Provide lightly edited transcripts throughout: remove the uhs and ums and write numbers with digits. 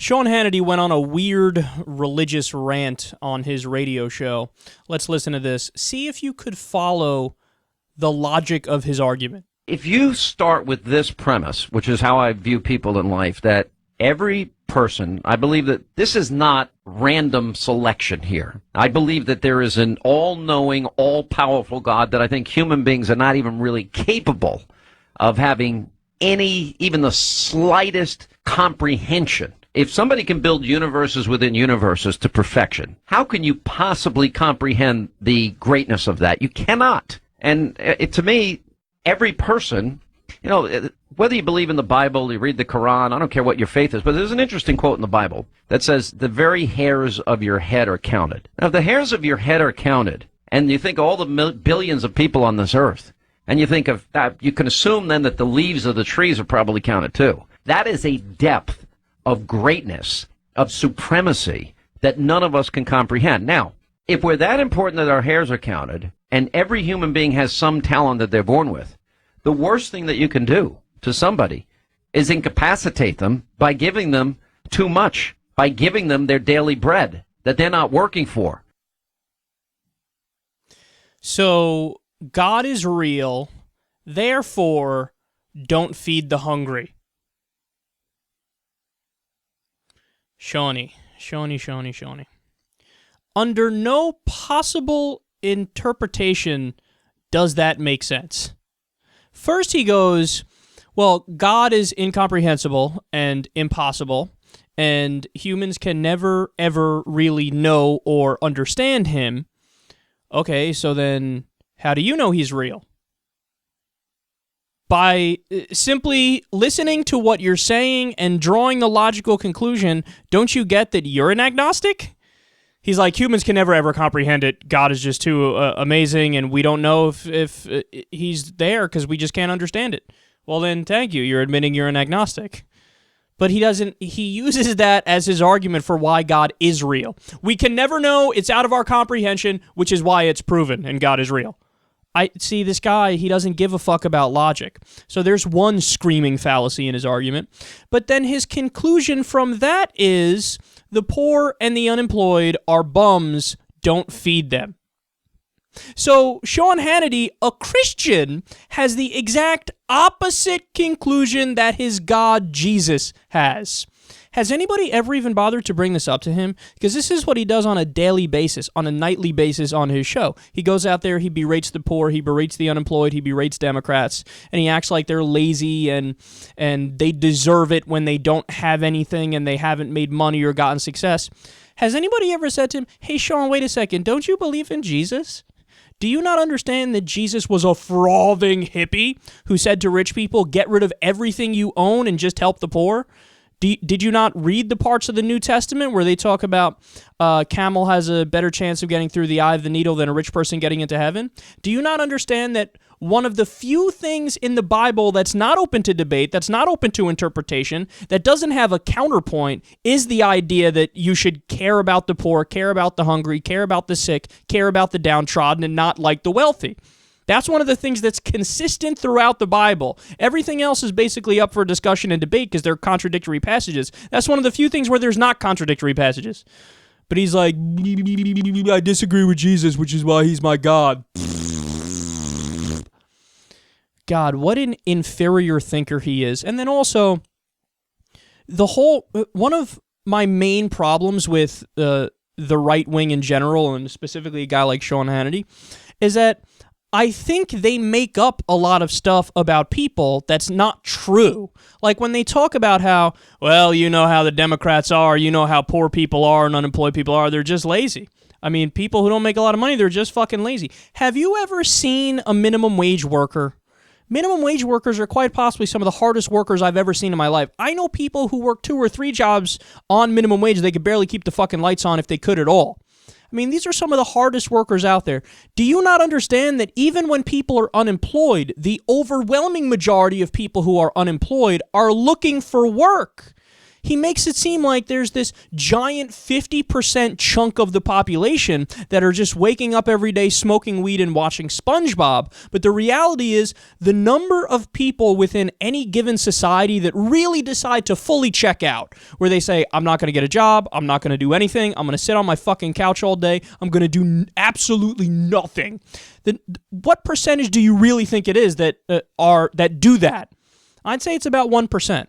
Sean Hannity went on a weird religious rant on his radio show. Let's listen to this. See if you could follow the logic of his argument. If you start with this premise, which is how I view people in life, that every person, I believe that this is not random selection here. I believe that there is an all-knowing, all-powerful God that I think human beings are not even really capable of having any, even the slightest comprehension. If somebody can build universes within universes to perfection, how can you possibly comprehend the greatness of that? You cannot. And to me, every person, you know, whether you believe in the Bible, you read the Quran, I don't care what your faith is, but there's an interesting quote in the Bible that says, the very hairs of your head are counted. Now, if the hairs of your head are counted, and you think of all the billions of people on this earth, and you think of that, you can assume then that the leaves of the trees are probably counted too. That is a depth of greatness, of supremacy, that none of us can comprehend. Now, if we're that important that our hairs are counted, and every human being has some talent that they're born with, the worst thing that you can do to somebody is incapacitate them by giving them too much, by giving them their daily bread that they're not working for. So, God is real, therefore, don't feed the hungry. Shawnee. Under no possible interpretation does that make sense. First he goes, well, God is incomprehensible and impossible, and humans can never, ever really know or understand him. Okay, so then how do you know he's real? By simply listening to what you're saying and drawing the logical conclusion, don't you get that you're an agnostic? He's like, humans can never ever comprehend it. God is just too amazing, and we don't know if he's there because we just can't understand it. Well, then, thank you. You're admitting you're an agnostic. But he doesn't. He uses that as his argument for why God is real. We can never know. It's out of our comprehension, which is why it's proven, and God is real. I see this guy, he doesn't give a fuck about logic. So there's one screaming fallacy in his argument. But then his conclusion from that is the poor and the unemployed are bums, don't feed them. So Sean Hannity, a Christian, has the exact opposite conclusion that his God Jesus has. Has anybody ever even bothered to bring this up to him? Because this is what he does on a daily basis, on a nightly basis on his show. He goes out there, he berates the poor, he berates the unemployed, he berates Democrats, and he acts like they're lazy and they deserve it when they don't have anything and they haven't made money or gotten success. Has anybody ever said to him, hey, Sean, wait a second, don't you believe in Jesus? Do you not understand that Jesus was a frothing hippie who said to rich people, get rid of everything you own and just help the poor? Did you not read the parts of the New Testament where they talk about camel has a better chance of getting through the eye of the needle than a rich person getting into heaven? Do you not understand that one of the few things in the Bible that's not open to debate, that's not open to interpretation, that doesn't have a counterpoint is the idea that you should care about the poor, care about the hungry, care about the sick, care about the downtrodden, and not like the wealthy? That's one of the things that's consistent throughout the Bible. Everything else is basically up for discussion and debate because they're contradictory passages. That's one of the few things where there's not contradictory passages. But he's like, I disagree with Jesus, which is why he's my God. God, what an inferior thinker he is. And then also, one of my main problems with the right wing in general, and specifically a guy like Sean Hannity, is that I think they make up a lot of stuff about people that's not true. Like when they talk about how, well, you know how the Democrats are, you know how poor people are and unemployed people are, they're just lazy. I mean, people who don't make a lot of money, they're just fucking lazy. Have you ever seen a minimum wage worker? Minimum wage workers are quite possibly some of the hardest workers I've ever seen in my life. I know people who work 2 or 3 jobs on minimum wage. They could barely keep the fucking lights on if they could at all. I mean, these are some of the hardest workers out there. Do you not understand that even when people are unemployed, the overwhelming majority of people who are unemployed are looking for work? he makes it seem like there's this giant 50% chunk of the population that are just waking up every day smoking weed and watching SpongeBob. But the reality is the number of people within any given society that really decide to fully check out, where they say, I'm not going to get a job, I'm not going to do anything, I'm going to sit on my fucking couch all day, I'm going to do absolutely nothing. Then what percentage do you really think it is that that do that? I'd say it's about 1%.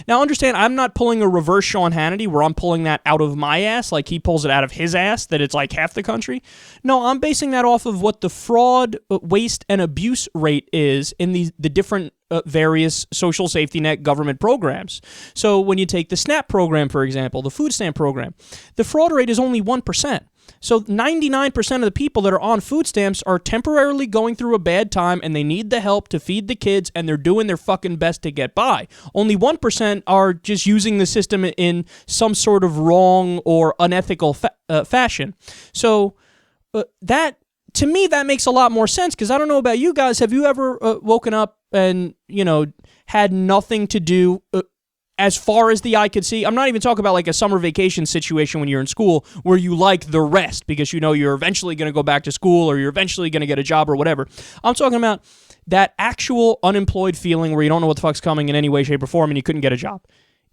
Now, understand, I'm not pulling a reverse Sean Hannity where I'm pulling that out of my ass like he pulls it out of his ass, that it's like half the country. No, I'm basing that off of what the fraud, waste, and abuse rate is in the different various social safety net government programs. So when you take the SNAP program, for example, the food stamp program, the fraud rate is only 1%. So 99% of the people that are on food stamps are temporarily going through a bad time and they need the help to feed the kids and they're doing their fucking best to get by. Only 1% are just using the system in some sort of wrong or unethical fashion. So that, to me, that makes a lot more sense, because I don't know about you guys. Have you ever woken up and, had nothing to do as far as the eye could see? I'm not even talking about like a summer vacation situation when you're in school where you like the rest because you're eventually going to go back to school or you're eventually going to get a job or whatever. I'm talking about that actual unemployed feeling where you don't know what the fuck's coming in any way, shape, or form and you couldn't get a job.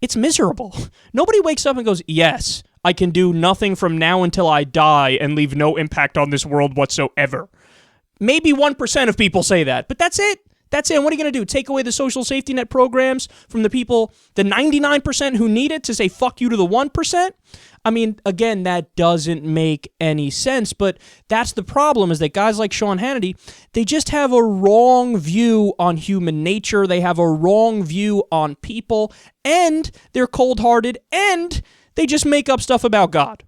It's miserable. Nobody wakes up and goes, yes, I can do nothing from now until I die and leave no impact on this world whatsoever. Maybe 1% of people say that, but that's it. That's it. And what are you going to do? Take away the social safety net programs from the people, the 99% who need it, to say fuck you to the 1%? I mean, again, that doesn't make any sense, but that's the problem, is that guys like Sean Hannity, they just have a wrong view on human nature. They have a wrong view on people, and they're cold-hearted, and they just make up stuff about God.